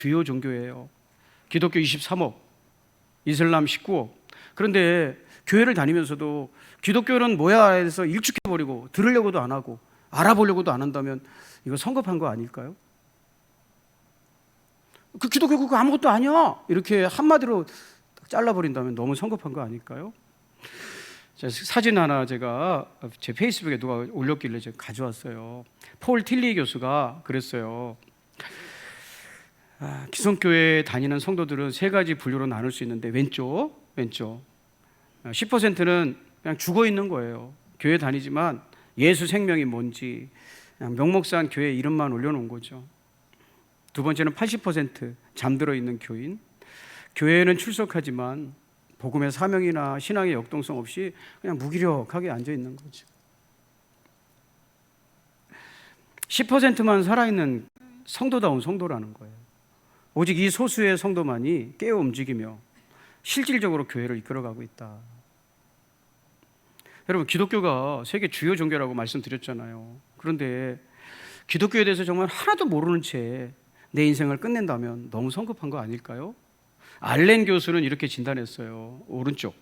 주요 종교예요. 기독교 23억, 이슬람 19억. 그런데 교회를 다니면서도 기독교는 뭐야 해서 일축해버리고 들으려고도 안 하고 알아보려고도 안 한다면 이거 성급한 거 아닐까요? 그 기독교 그거 아무것도 아니야 이렇게 한마디로 잘라버린다면 너무 성급한 거 아닐까요? 사진 하나 제가 제 페이스북에 누가 올렸길래 제가 가져왔어요. 폴 틸리 교수가 그랬어요. 기성교회에 다니는 성도들은 세 가지 분류로 나눌 수 있는데 왼쪽 10%는 그냥 죽어 있는 거예요. 교회 다니지만 예수 생명이 뭔지 그냥 명목상 교회 이름만 올려놓은 거죠. 두 번째는 80% 잠들어 있는 교인. 교회에는 출석하지만 복음의 사명이나 신앙의 역동성 없이 그냥 무기력하게 앉아 있는 거죠. 10%만 살아있는 성도다운 성도라는 거예요. 오직 이 소수의 성도만이 깨어 움직이며 실질적으로 교회를 이끌어가고 있다. 여러분, 기독교가 세계 주요 종교라고 말씀드렸잖아요. 그런데 기독교에 대해서 정말 하나도 모르는 채 내 인생을 끝낸다면 너무 성급한 거 아닐까요? 알렌 교수는 이렇게 진단했어요. 오른쪽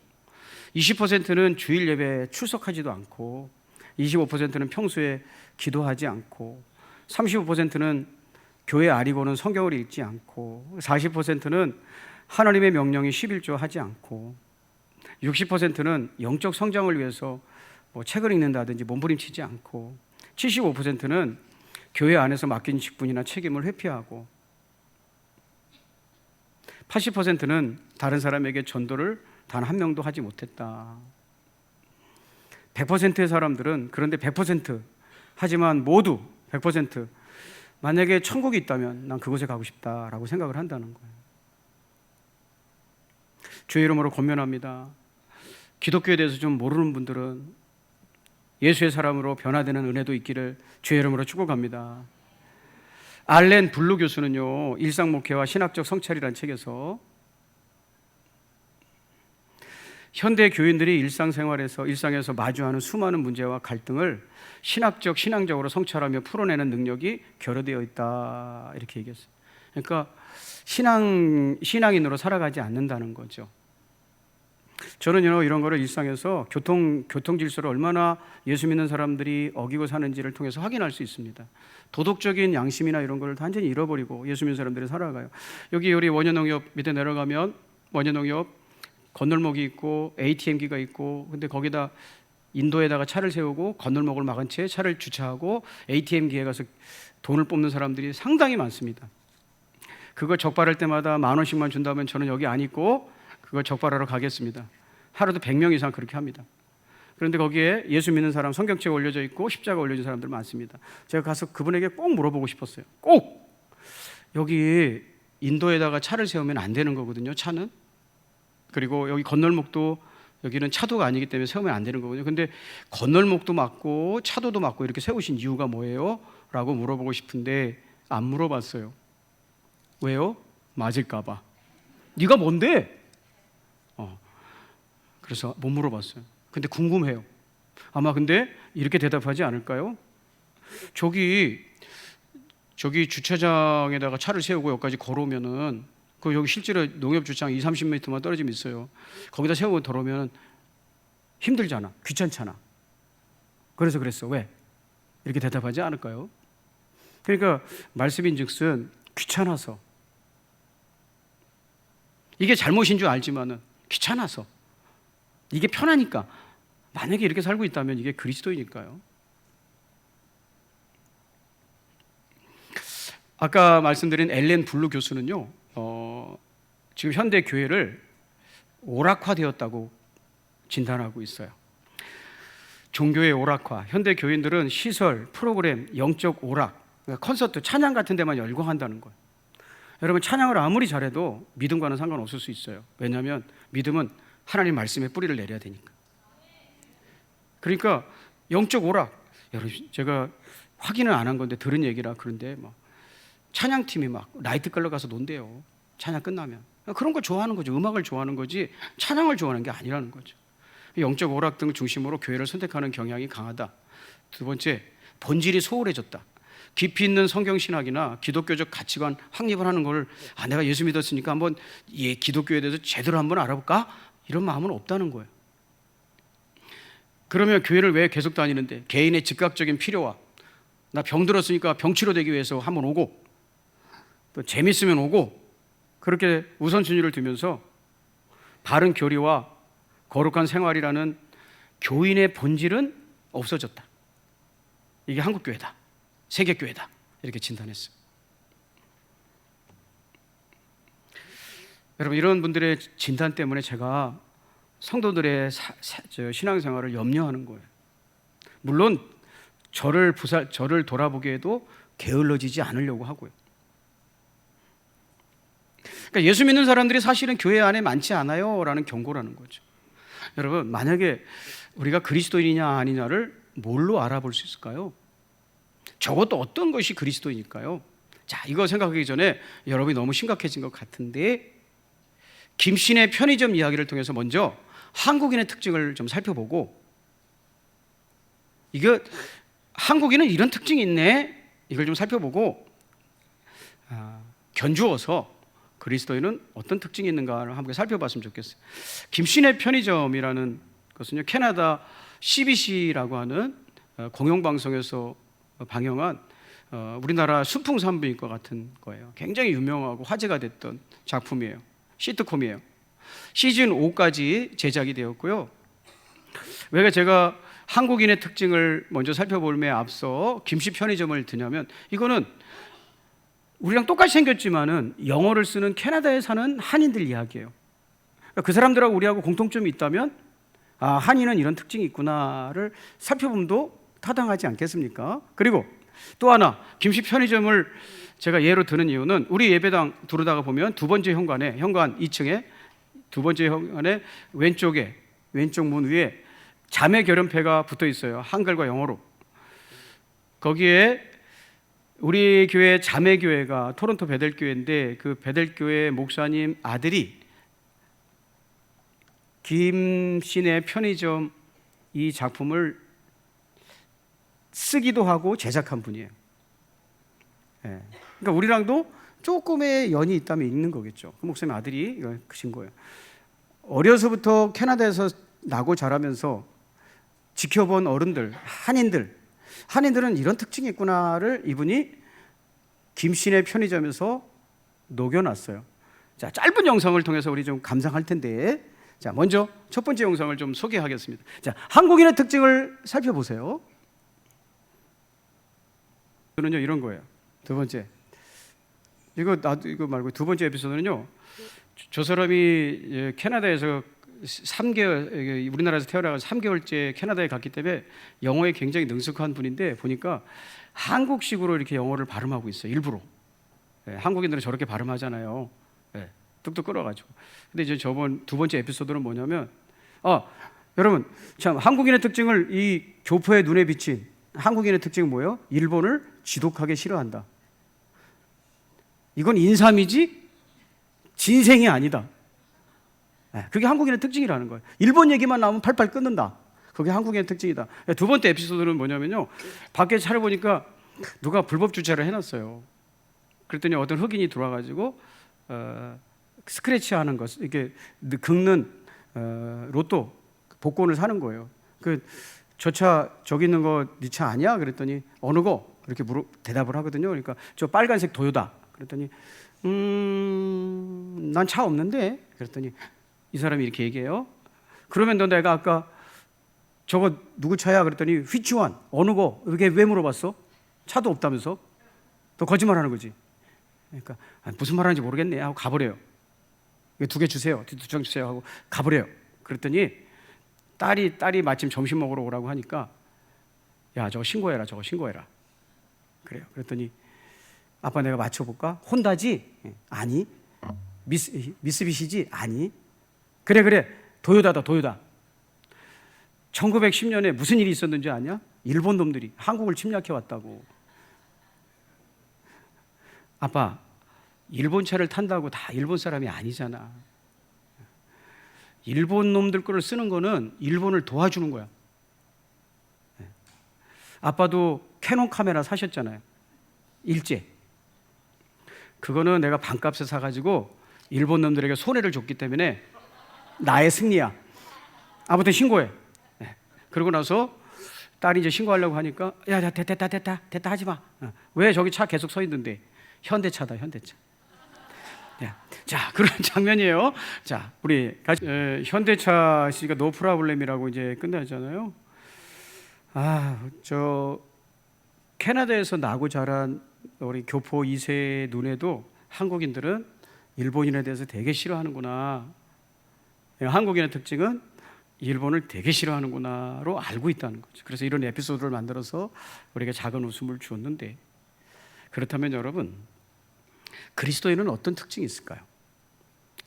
20%는 주일 예배에 출석하지도 않고 25%는 평소에 기도하지 않고 35%는 교회 아니고는 성경을 읽지 않고 40%는 하나님의 명령이 11조 하지 않고 60%는 영적 성장을 위해서 책을 읽는다든지 몸부림치지 않고 75%는 교회 안에서 맡긴 직분이나 책임을 회피하고 80%는 다른 사람에게 전도를 단 한 명도 하지 못했다. 100%의 사람들은 그런데 100% 하지만 모두 100% 만약에 천국이 있다면 난 그곳에 가고 싶다라고 생각을 한다는 거예요. 주의 이름으로 권면합니다. 기독교에 대해서 좀 모르는 분들은 예수의 사람으로 변화되는 은혜도 있기를 주의 이름으로 축복합니다. 알렌 블루 교수는요, 일상목회와 신학적 성찰이라는 책에서 현대 교인들이 일상에서 마주하는 수많은 문제와 갈등을 신학적, 신앙적으로 성찰하며 풀어내는 능력이 결여되어 있다 이렇게 얘기했어요. 그러니까 신앙인으로 살아가지 않는다는 거죠. 저는요, 이런 거를 일상에서 교통 질서를 얼마나 예수 믿는 사람들이 어기고 사는지를 통해서 확인할 수 있습니다. 도덕적인 양심이나 이런 걸 완전히 잃어버리고 예수 믿는 사람들이 살아가요. 여기 우리 원효농협 밑에 내려가면 원효농협 건널목이 있고 ATM기가 있고, 근데 거기다 인도에다가 차를 세우고 건널목을 막은 채 차를 주차하고 ATM기에 가서 돈을 뽑는 사람들이 상당히 많습니다. 그거 적발할 때마다 10,000원씩만 준다면 저는 여기 안 있고 그걸 적발하러 가겠습니다. 하루도 100명 이상 그렇게 합니다. 그런데 거기에 예수 믿는 사람 성경책 올려져 있고 십자가 올려진 사람들 많습니다. 제가 가서 그분에게 꼭 물어보고 싶었어요. 꼭! 여기 인도에다가 차를 세우면 안 되는 거거든요, 차는. 그리고 여기 건널목도 여기는 차도가 아니기 때문에 세우면 안 되는 거거든요. 근데 건널목도 막고 차도도 막고 이렇게 세우신 이유가 뭐예요? 라고 물어보고 싶은데 안 물어봤어요. 왜요? 맞을까 봐. 네가 뭔데? 그래서 못 물어봤어요. 근데 궁금해요. 아마 근데 이렇게 대답하지 않을까요? 저기 주차장에다가 차를 세우고 여기까지 걸어오면은 여기 실제로 농협 주차장 20-30m만 떨어지면 있어요. 거기다 세우고 걸어오면 힘들잖아. 귀찮잖아. 그래서 그랬어. 왜? 이렇게 대답하지 않을까요? 그러니까 말씀인즉슨 귀찮아서. 이게 잘못인 줄 알지만은 귀찮아서. 이게 편하니까. 만약에 이렇게 살고 있다면 이게 그리스도이니까요. 아까 말씀드린 엘렌 블루 교수는요, 지금 현대 교회를 오락화되었다고 진단하고 있어요. 종교의 오락화. 현대 교인들은 시설, 프로그램, 영적 오락, 그러니까 콘서트, 찬양 같은 데만 열광한다는 거예요. 여러분, 찬양을 아무리 잘해도 믿음과는 상관없을 수 있어요. 왜냐하면 믿음은 하나님 말씀에 뿌리를 내려야 되니까. 그러니까 영적 오락. 여러분, 제가 확인은 안 한 건데 들은 얘기라. 그런데 찬양팀이 막 나이트클럽 가서 논대요. 찬양 끝나면. 그런 걸 좋아하는 거죠. 음악을 좋아하는 거지 찬양을 좋아하는 게 아니라는 거죠. 영적 오락 등 중심으로 교회를 선택하는 경향이 강하다. 두 번째, 본질이 소홀해졌다. 깊이 있는 성경신학이나 기독교적 가치관 확립을 하는 걸 내가 예수 믿었으니까 한번 기독교에 대해서 제대로 한번 알아볼까? 이런 마음은 없다는 거예요. 그러면 교회를 왜 계속 다니는데? 개인의 즉각적인 필요와 나 병 들었으니까 병 치료되기 위해서 한번 오고 또 재밌으면 오고 그렇게 우선순위를 두면서 바른 교리와 거룩한 생활이라는 교인의 본질은 없어졌다. 이게 한국교회다, 세계교회다 이렇게 진단했어요. 여러분, 이런 분들의 진단 때문에 제가 성도들의 신앙생활을 염려하는 거예요. 물론 저를 돌아보기에도 게을러지지 않으려고 하고요. 그러니까 예수 믿는 사람들이 사실은 교회 안에 많지 않아요 라는 경고라는 거죠. 여러분, 만약에 우리가 그리스도인이냐 아니냐를 뭘로 알아볼 수 있을까요? 적어도 어떤 것이 그리스도인일까요? 자, 이거 생각하기 전에 여러분이 너무 심각해진 것 같은데, 김신의 편의점 이야기를 통해서 먼저 한국인의 특징을 좀 살펴보고, 이거 한국인은 이런 특징이 있네, 이걸 좀 살펴보고 견주어서 그리스도인은 어떤 특징이 있는가를 함께 살펴봤으면 좋겠어요. 김신의 편의점이라는 것은요, 캐나다 CBC라고 하는 공영방송에서 방영한 우리나라 순풍산부인과 같은 거예요. 굉장히 유명하고 화제가 됐던 작품이에요. 시트콤이에요. 시즌 5까지 제작이 되었고요. 왜 제가 한국인의 특징을 먼저 살펴볼에 앞서 김씨 편의점을 드냐면, 이거는 우리랑 똑같이 생겼지만은 영어를 쓰는 캐나다에 사는 한인들 이야기예요. 그 사람들하고 우리하고 공통점이 있다면 한인은 이런 특징이 있구나를 살펴봄도 타당하지 않겠습니까? 그리고 또 하나, 김씨 편의점을 제가 예로 드는 이유는 우리 예배당 들어다가 보면 두 번째 현관 2층에 두 번째 현관의 왼쪽 문 위에 자매 결연패가 붙어 있어요. 한글과 영어로. 거기에 우리 교회 자매교회가 토론토 베델교회인데, 그 베델교회 목사님 아들이 김신의 편의점 이 작품을 쓰기도 하고 제작한 분이에요. 그러니까 우리랑도 조금의 연이 있다면 있는 거겠죠. 그 목사님 아들이 이걸 그신 거예요. 어려서부터 캐나다에서 나고 자라면서 지켜본 어른들, 한인들은 이런 특징이 있구나를 이분이 김신의 편의점에서 녹여놨어요. 자, 짧은 영상을 통해서 우리 좀 감상할 텐데, 자, 먼저 첫 번째 영상을 좀 소개하겠습니다. 자, 한국인의 특징을 살펴보세요. 저는요, 이런 거예요. 두 번째, 이거 말고 두 번째 에피소드는요, 저 사람이 캐나다에서 3개월, 우리나라에서 태어나서 3개월째 캐나다에 갔기 때문에 영어에 굉장히 능숙한 분인데, 보니까 한국식으로 이렇게 영어를 발음하고 있어요. 일부러. 한국인들은 저렇게 발음하잖아요. 뚝뚝 끊어가지고. 근데 이제 저번 두 번째 에피소드는 뭐냐면, 여러분, 참 한국인의 특징을 이 교포의 눈에 비친 한국인의 특징은 뭐예요? 일본을 지독하게 싫어한다. 이건 인삼이지 진생이 아니다. 그게 한국인의 특징이라는 거예요. 일본 얘기만 나오면 팔팔 끊는다. 그게 한국인의 특징이다. 두 번째 에피소드는 뭐냐면요, 밖에 차를 보니까 누가 불법 주차를 해놨어요. 그랬더니 어떤 흑인이 들어와가지고 스크래치하는 것, 이렇게 긁는 로또 복권을 사는 거예요. 저 차 저기 있는 거 네 차 아니야? 그랬더니 어느 거? 이렇게 대답을 하거든요. 그러니까 저 빨간색 도요다. 그랬더니 난 차 없는데. 그랬더니 이 사람이 이렇게 얘기해요. 그러면 너 내가 아까 저거 누구 차야? 그랬더니 휘치원 어느 거? 이게 왜 물어봤어? 차도 없다면서? 너 거짓말하는 거지. 그러니까 무슨 말하는지 모르겠네 하고 가버려요. 두 개 주세요. 두 장 주세요 하고 가버려요. 그랬더니 딸이 마침 점심 먹으러 오라고 하니까, 야, 저거 신고해라. 그래요. 그랬더니 아빠 내가 맞춰볼까? 혼다지? 아니. 미쓰비시지? 아니. 그래. 도요다다. 1910년에 무슨 일이 있었는지 아냐? 일본 놈들이 한국을 침략해 왔다고. 아빠, 일본 차를 탄다고 다 일본 사람이 아니잖아. 일본 놈들 거를 쓰는 거는 일본을 도와주는 거야. 아빠도 캐논 카메라 사셨잖아요. 일제. 그거는 내가 반값에 사가지고 일본 놈들에게 손해를 줬기 때문에 나의 승리야. 아무튼 신고해. 네. 그러고 나서 딸이 이제 신고하려고 하니까 야 됐다 하지 마. 왜 저기 차 계속 서 있는데? 현대차다, 현대차. 네. 자, 그런 장면이에요. 자, 우리 같이 현대차 씨가 노 프라블렘이라고 이제 끝나잖아요. 저 캐나다에서 나고 자란 우리 교포 2세 눈에도 한국인들은 일본인에 대해서 되게 싫어하는구나. 한국인의 특징은 일본을 되게 싫어하는구나로 알고 있다는 거죠. 그래서 이런 에피소드를 만들어서 우리에게 작은 웃음을 주었는데, 그렇다면 여러분, 그리스도인은 어떤 특징이 있을까요?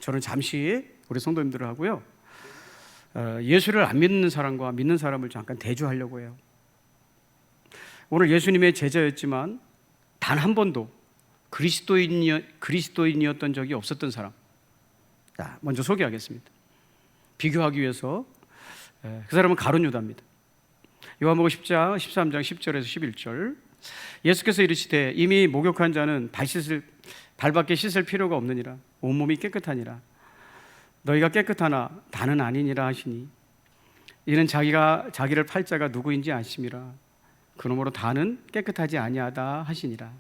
저는 잠시 우리 성도님들을 하고요, 예수를 안 믿는 사람과 믿는 사람을 잠깐 대조하려고 해요. 오늘 예수님의 제자였지만 단 한 번도 그리스도인이었던 적이 없었던 사람, 자, 먼저 소개하겠습니다. 비교하기 위해서. 그 사람은 가룟 유다입니다. 요한복음 10장 13장 10절에서 11절, 예수께서 이르시되 이미 목욕한 자는 발밖에 씻을 필요가 없느니라. 온몸이 깨끗하니라. 너희가 깨끗하나 다는 아니니라 하시니, 이는 자기를 팔 자가 누구인지 아심이라. 그러므로 다는 깨끗하지 아니하다 하시니라.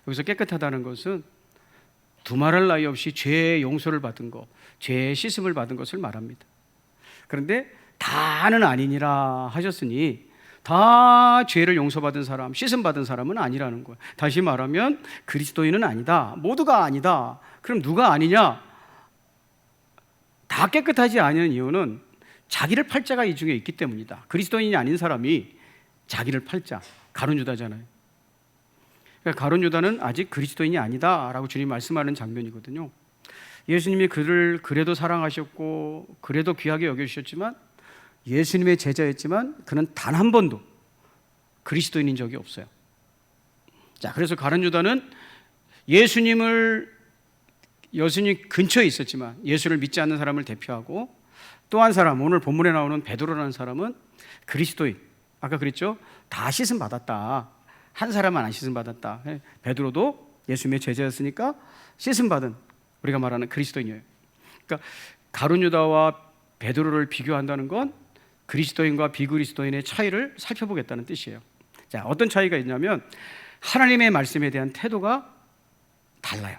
여기서 깨끗하다는 것은 두말할 나위 없이 죄의 용서를 받은 것, 죄의 씻음을 받은 것을 말합니다. 그런데 다는 아니니라 하셨으니 다 죄를 용서받은 사람, 씻음받은 사람은 아니라는 거예요. 다시 말하면 그리스도인은 아니다, 모두가 아니다. 그럼 누가 아니냐? 다 깨끗하지 않은 이유는 자기를 팔 자가 이 중에 있기 때문이다. 그리스도인이 아닌 사람이 자기를 팔 자, 가룟 유다잖아요. 그러니까 가룟 유다는 아직 그리스도인이 아니다라고 주님 말씀하는 장면이거든요. 예수님이 그를 그래도 사랑하셨고 그래도 귀하게 여겨주셨지만, 예수님의 제자였지만 그는 단 한 번도 그리스도인인 적이 없어요. 자, 그래서 가룟 유다는 예수님 근처에 있었지만 예수를 믿지 않는 사람을 대표하고, 또 한 사람, 오늘 본문에 나오는 베드로라는 사람은 그리스도인, 아까 그랬죠? 다 씻음 받았다. 한 사람만 안 씻음 받았다. 베드로도 예수님의 제자였으니까 씻음 받은, 우리가 말하는 그리스도인이에요. 그러니까 가룟 유다와 베드로를 비교한다는 건 그리스도인과 비그리스도인의 차이를 살펴보겠다는 뜻이에요. 자, 어떤 차이가 있냐면 하나님의 말씀에 대한 태도가 달라요.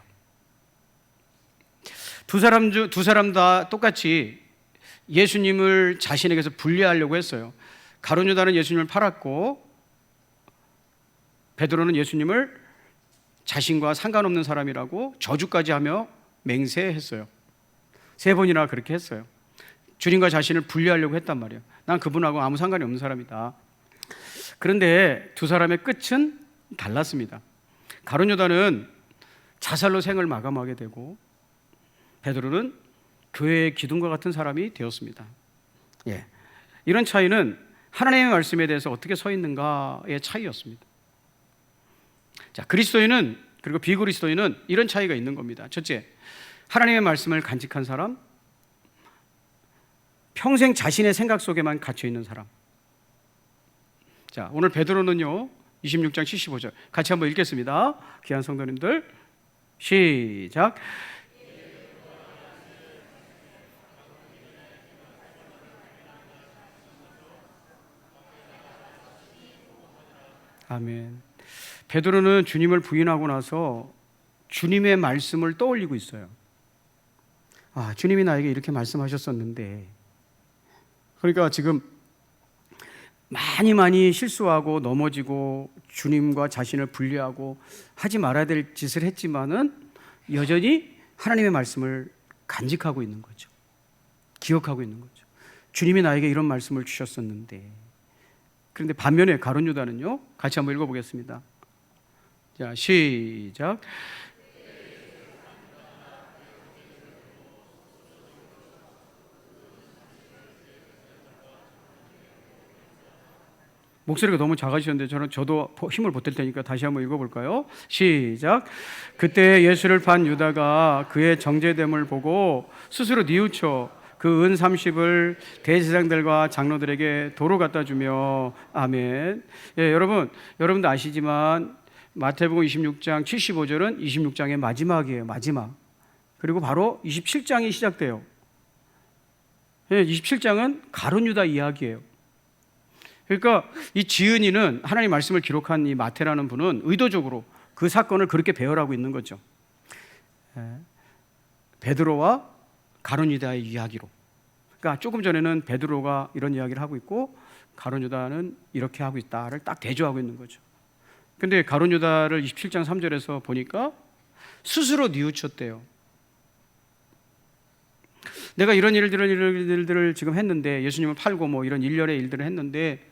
두 사람 다 똑같이 예수님을 자신에게서 분리하려고 했어요. 가룟 유다는 예수님을 팔았고, 베드로는 예수님을 자신과 상관없는 사람이라고 저주까지 하며 맹세했어요. 3번이나 그렇게 했어요. 주님과 자신을 분리하려고 했단 말이에요. 난 그분하고 아무 상관이 없는 사람이다. 그런데 두 사람의 끝은 달랐습니다. 가룟 유다는 자살로 생을 마감하게 되고, 베드로는 교회의 기둥과 같은 사람이 되었습니다. 예. 이런 차이는 하나님의 말씀에 대해서 어떻게 서 있는가의 차이였습니다. 자, 그리스도인은, 그리고 비그리스도인은 이런 차이가 있는 겁니다. 첫째, 하나님의 말씀을 간직한 사람, 평생 자신의 생각 속에만 갇혀 있는 사람. 자, 오늘 베드로는요 26장 75절 같이 한번 읽겠습니다. 귀한 성도님들, 시작. 아멘. 베드로는 주님을 부인하고 나서 주님의 말씀을 떠올리고 있어요. 주님이 나에게 이렇게 말씀하셨었는데. 그러니까 지금 많이 실수하고 넘어지고 주님과 자신을 분리하고 하지 말아야 될 짓을 했지만은 여전히 하나님의 말씀을 간직하고 있는 거죠. 기억하고 있는 거죠. 주님이 나에게 이런 말씀을 주셨었는데. 그런데 반면에 가룟 유다는요, 같이 한번 읽어보겠습니다. 자, 시작. 목소리가 너무 작아지셨는데 저도 힘을 보탤 테니까 다시 한번 읽어볼까요? 시작. 그때 예수를 판 유다가 그의 정죄됨을 보고 스스로 뉘우쳐 그 은 30을 대제사장들과 장로들에게 도로 갖다 주며. 아멘. 예, 여러분도 아시지만 마태복음 26장 75절은 26장의 마지막이에요. 마지막. 그리고 바로 27장이 시작돼요. 27장은 가룟 유다 이야기예요. 그러니까 이 지은이는 하나님 말씀을 기록한 이 마태라는 분은 의도적으로 그 사건을 그렇게 배열하고 있는 거죠. 베드로와 가룟 유다의 이야기로. 그러니까 조금 전에는 베드로가 이런 이야기를 하고 있고 가룟 유다는 이렇게 하고 있다를 딱 대조하고 있는 거죠. 근데 가룟 유다를 27장 3절에서 보니까 스스로 뉘우쳤대요. 내가 이런 일들을 지금 했는데, 예수님을 팔고 뭐 이런 일련의 일들을 했는데,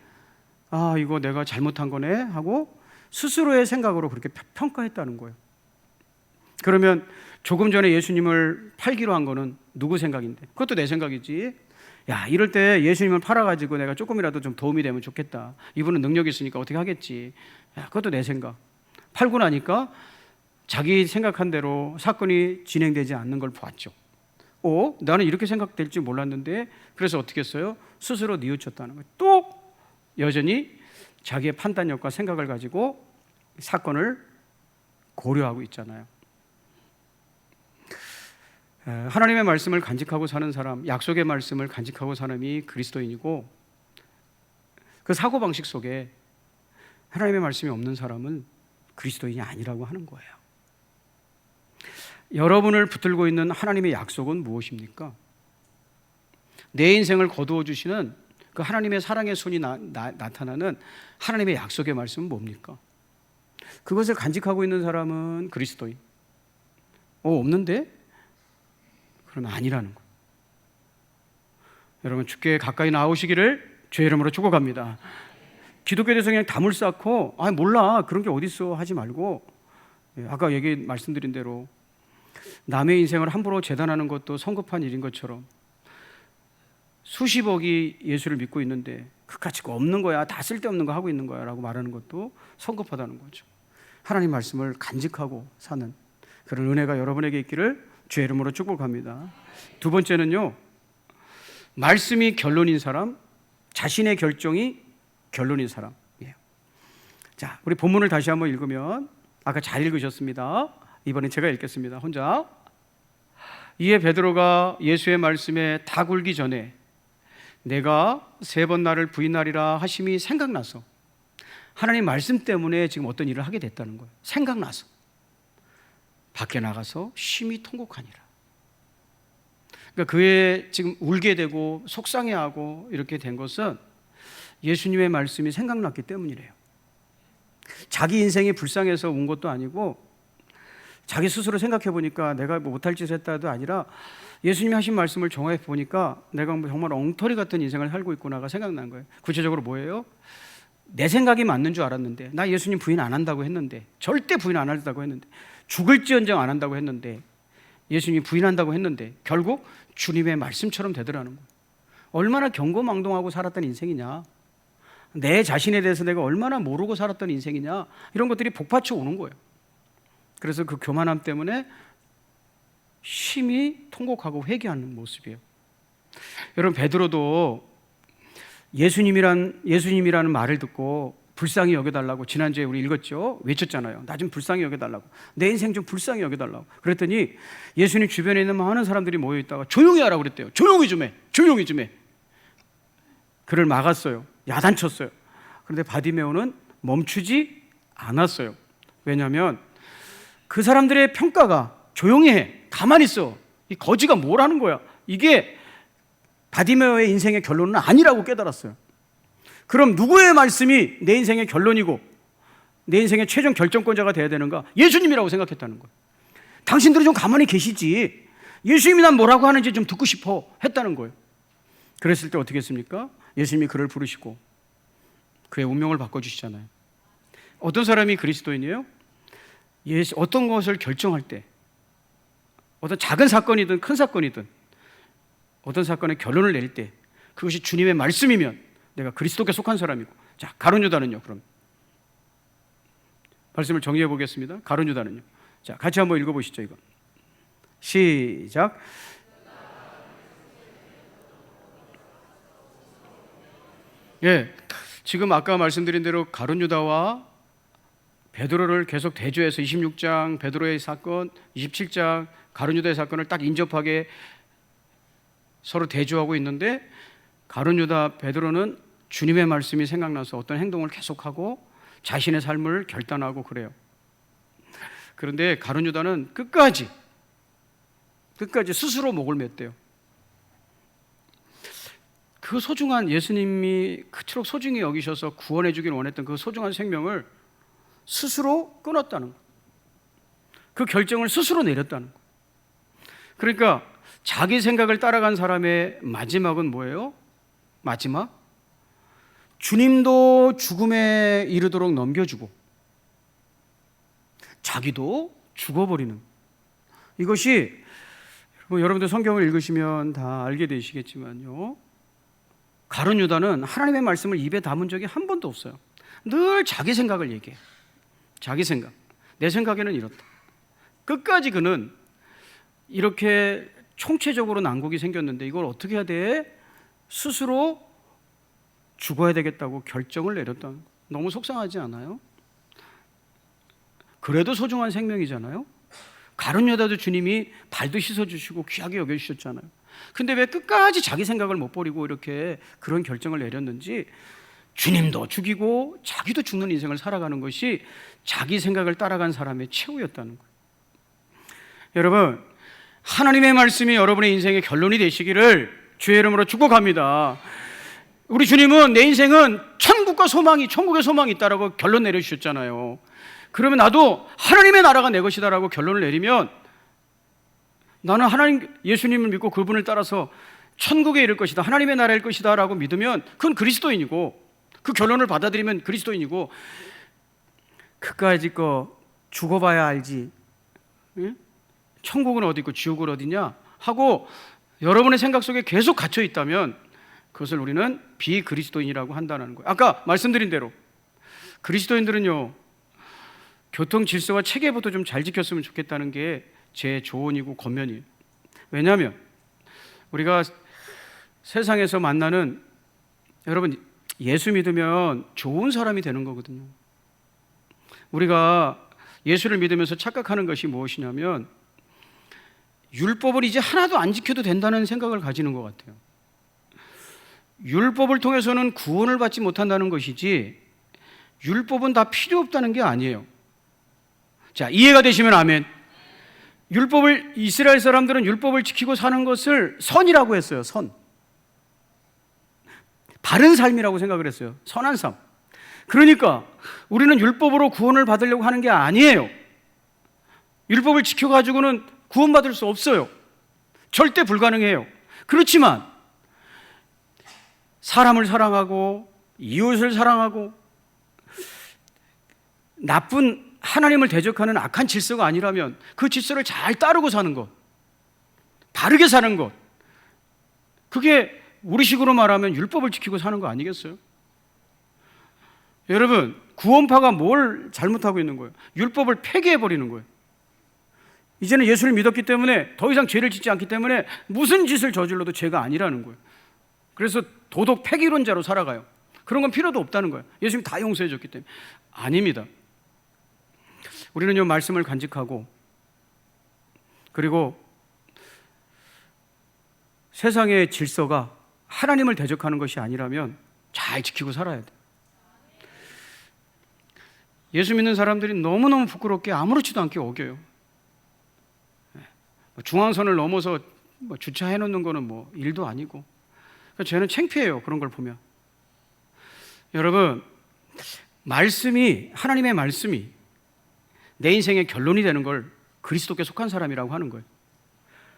아, 이거 내가 잘못한 거네 하고 스스로의 생각으로 그렇게 평가했다는 거예요. 그러면 조금 전에 예수님을 팔기로 한 거는 누구 생각인데? 그것도 내 생각이지. 야, 이럴 때 예수님을 팔아가지고 내가 조금이라도 좀 도움이 되면 좋겠다. 이분은 능력이 있으니까 어떻게 하겠지. 야, 그것도 내 생각. 팔고 나니까 자기 생각한 대로 사건이 진행되지 않는 걸 보았죠. 나는 이렇게 생각될 줄 몰랐는데, 그래서 어떻게 했어요? 스스로 뉘우쳤다는 거예요. 또 여전히 자기의 판단력과 생각을 가지고 사건을 고려하고 있잖아요. 하나님의 말씀을 간직하고 사는 사람, 약속의 말씀을 간직하고 사는 사람이 그리스도인이고, 그 사고방식 속에 하나님의 말씀이 없는 사람은 그리스도인이 아니라고 하는 거예요. 여러분을 붙들고 있는 하나님의 약속은 무엇입니까? 내 인생을 거두어 주시는 그 하나님의 사랑의 손이 나타나는 하나님의 약속의 말씀은 뭡니까? 그것을 간직하고 있는 사람은 그리스도인. 없는데? 그러면 아니라는 거예요. 여러분, 주께 가까이 나오시기를 주의 이름으로 축복합니다. 기독교 대해서 그냥 담을 쌓고 몰라 그런 게 어딨어 하지 말고, 아까 말씀드린 대로 남의 인생을 함부로 재단하는 것도 성급한 일인 것처럼, 수십억이 예수를 믿고 있는데 그 가치가 없는 거야, 다 쓸데없는 거 하고 있는 거야 라고 말하는 것도 성급하다는 거죠. 하나님 말씀을 간직하고 사는 그런 은혜가 여러분에게 있기를 주의 이름으로 축복합니다. 두 번째는요, 말씀이 결론인 사람, 자신의 결정이 결론인 사람이에요. 자, 우리 본문을 다시 한번 읽으면, 아까 잘 읽으셨습니다. 이번엔 제가 읽겠습니다. 혼자. 이에 베드로가 예수의 말씀에 다 굴기 전에 내가 3번 나를 부인하리라 하심이 생각나서, 하나님 말씀 때문에 지금 어떤 일을 하게 됐다는 거예요. 생각나서 밖에 나가서 심히 통곡하니라. 그러니까 그의 지금 울게 되고 속상해하고 이렇게 된 것은 예수님의 말씀이 생각났기 때문이래요. 자기 인생이 불쌍해서 운 것도 아니고, 자기 스스로 생각해 보니까 내가 못할 짓을 했다도 아니라, 예수님이 하신 말씀을 정확히 보니까 내가 정말 엉터리 같은 인생을 살고 있구나가 생각난 거예요. 구체적으로 뭐예요? 내 생각이 맞는 줄 알았는데, 나 예수님 부인 안 한다고 했는데, 절대 부인 안 한다고 했는데, 죽을지언정 안 한다고 했는데, 예수님이 부인한다고 했는데 결국 주님의 말씀처럼 되더라는 거예요. 얼마나 경고망동하고 살았던 인생이냐, 내 자신에 대해서 내가 얼마나 모르고 살았던 인생이냐, 이런 것들이 복받쳐 오는 거예요. 그래서 그 교만함 때문에 심히 통곡하고 회개하는 모습이에요. 여러분, 베드로도 예수님이라는 말을 듣고 불쌍히 여겨달라고, 지난주에 우리 읽었죠? 외쳤잖아요. 나 좀 불쌍히 여겨달라고, 내 인생 좀 불쌍히 여겨달라고. 그랬더니 예수님 주변에 있는 많은 사람들이 모여있다가 조용히 하라고 그랬대요. 조용히 좀 해. 그를 막았어요. 야단쳤어요. 그런데 바디메오는 멈추지 않았어요. 왜냐하면 그 사람들의 평가가 조용히 해, 가만히 있어, 이 거지가 뭘 하는 거야, 이게 바디메오의 인생의 결론은 아니라고 깨달았어요. 그럼 누구의 말씀이 내 인생의 결론이고 내 인생의 최종 결정권자가 돼야 되는가? 예수님이라고 생각했다는 거예요. 당신들이 좀 가만히 계시지, 예수님이 난 뭐라고 하는지 좀 듣고 싶어 했다는 거예요. 그랬을 때 어떻게 했습니까? 예수님이 그를 부르시고 그의 운명을 바꿔주시잖아요. 어떤 사람이 그리스도인이에요? 어떤 것을 결정할 때, 어떤 작은 사건이든 큰 사건이든 어떤 사건의 결론을 내릴 때 그것이 주님의 말씀이면 내가 그리스도께 속한 사람이고. 자, 가룟 유다는요, 그럼 말씀을 정리해 보겠습니다. 가룟 유다는요, 자, 같이 한번 읽어보시죠. 이거 시작. 지금 아까 말씀드린 대로 가룟 유다와 베드로를 계속 대조해서 26장 베드로의 사건, 27장 가룟유다의 사건을 딱 인접하게 서로 대조하고 있는데, 가룟유다 베드로는 주님의 말씀이 생각나서 어떤 행동을 계속하고 자신의 삶을 결단하고 그래요. 그런데 가룟유다는 끝까지 스스로 목을 맸대요. 그 소중한, 예수님이 그토록 소중히 여기셔서 구원해 주길 원했던 그 소중한 생명을 스스로 끊었다는 거, 그 결정을 스스로 내렸다는 거. 그러니까 자기 생각을 따라간 사람의 마지막은 뭐예요? 마지막? 주님도 죽음에 이르도록 넘겨주고 자기도 죽어버리는, 이것이 여러분들 성경을 읽으시면 다 알게 되시겠지만요, 가룟유다는 하나님의 말씀을 입에 담은 적이 한 번도 없어요. 늘 자기 생각을 얘기해. 자기 생각. 내 생각에는 이렇다. 끝까지 그는 이렇게 총체적으로 난국이 생겼는데 이걸 어떻게 해야 돼? 스스로 죽어야 되겠다고 결정을 내렸다는 거. 너무 속상하지 않아요? 그래도 소중한 생명이잖아요. 가룟유다도 주님이 발도 씻어주시고 귀하게 여겨주셨잖아요. 근데 왜 끝까지 자기 생각을 못 버리고 이렇게 그런 결정을 내렸는지, 주님도 죽이고 자기도 죽는 인생을 살아가는 것이 자기 생각을 따라간 사람의 최후였다는 거예요. 여러분, 하나님의 말씀이 여러분의 인생의 결론이 되시기를 주의 이름으로 축복합니다. 우리 주님은 내 인생은 천국과 소망이, 천국의 소망이 있다라고 결론 내려주셨잖아요. 그러면 나도 하나님의 나라가 내 것이다라고 결론을 내리면, 나는 하나님, 예수님을 믿고 그분을 따라서 천국에 이를 것이다, 하나님의 나라일 것이다 라고 믿으면 그건 그리스도인이고, 그 결론을 받아들이면 그리스도인이고, 그까짓 거 죽어봐야 알지, 응? 천국은 어디 있고 지옥은 어디냐 하고 여러분의 생각 속에 계속 갇혀 있다면 그것을 우리는 비그리스도인이라고 한다는 거예요. 아까 말씀드린 대로 그리스도인들은요, 교통 질서와 체계부터 좀 잘 지켰으면 좋겠다는 게 제 조언이고 권면이에요. 왜냐하면 우리가 세상에서 만나는, 여러분, 예수 믿으면 좋은 사람이 되는 거거든요. 우리가 예수를 믿으면서 착각하는 것이 무엇이냐면, 율법을 이제 하나도 안 지켜도 된다는 생각을 가지는 것 같아요. 율법을 통해서는 구원을 받지 못한다는 것이지 율법은 다 필요 없다는 게 아니에요. 자, 이해가 되시면 아멘. 율법을, 이스라엘 사람들은 율법을 지키고 사는 것을 선이라고 했어요. 선. 바른 삶이라고 생각을 했어요. 선한 삶. 그러니까 우리는 율법으로 구원을 받으려고 하는 게 아니에요. 율법을 지켜가지고는 구원받을 수 없어요. 절대 불가능해요. 그렇지만 사람을 사랑하고 이웃을 사랑하고 나쁜 하나님을 대적하는 악한 질서가 아니라면 그 질서를 잘 따르고 사는 것, 바르게 사는 것, 그게 우리식으로 말하면 율법을 지키고 사는 거 아니겠어요? 여러분, 구원파가 뭘 잘못하고 있는 거예요? 율법을 폐기해버리는 거예요. 이제는 예수를 믿었기 때문에 더 이상 죄를 짓지 않기 때문에 무슨 짓을 저질러도 죄가 아니라는 거예요. 그래서 도덕 폐기론자로 살아가요. 그런 건 필요도 없다는 거예요. 예수님이 다 용서해 줬기 때문에. 아닙니다. 우리는요, 말씀을 간직하고, 그리고 세상의 질서가 하나님을 대적하는 것이 아니라면 잘 지키고 살아야 돼요. 예수 믿는 사람들이 너무너무 부끄럽게 아무렇지도 않게 어겨요. 중앙선을 넘어서 주차해 놓는 거는 일도 아니고, 쟤는 창피해요, 그런 걸 보면. 여러분, 말씀이, 하나님의 말씀이 내 인생의 결론이 되는 걸 그리스도께 속한 사람이라고 하는 거예요.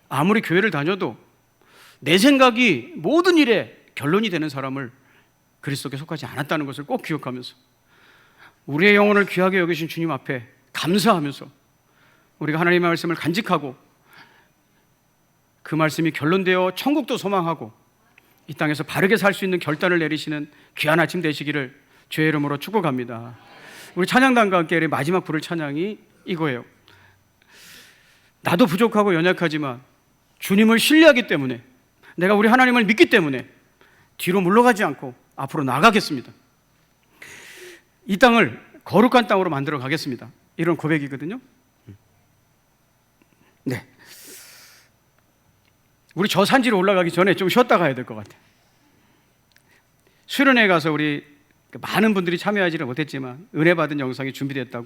아무리 교회를 다녀도 내 생각이 모든 일에 결론이 되는 사람을 그리스도께 속하지 않았다는 것을 꼭 기억하면서, 우리의 영혼을 귀하게 여기신 주님 앞에 감사하면서 우리가 하나님의 말씀을 간직하고 그 말씀이 결론되어 천국도 소망하고 이 땅에서 바르게 살 수 있는 결단을 내리시는 귀한 아침 되시기를 주의 이름으로 축복합니다. 우리 찬양단과 함께 마지막 부를 찬양이 이거예요. 나도 부족하고 연약하지만 주님을 신뢰하기 때문에, 내가 우리 하나님을 믿기 때문에 뒤로 물러가지 않고 앞으로 나아가겠습니다. 이 땅을 거룩한 땅으로 만들어 가겠습니다. 이런 고백이거든요. 네. 우리 저 산지로 올라가기 전에 좀 쉬었다 가야 될 것 같아요. 수련회 가서 우리 많은 분들이 참여하지는 못했지만 은혜 받은 영상이 준비됐다고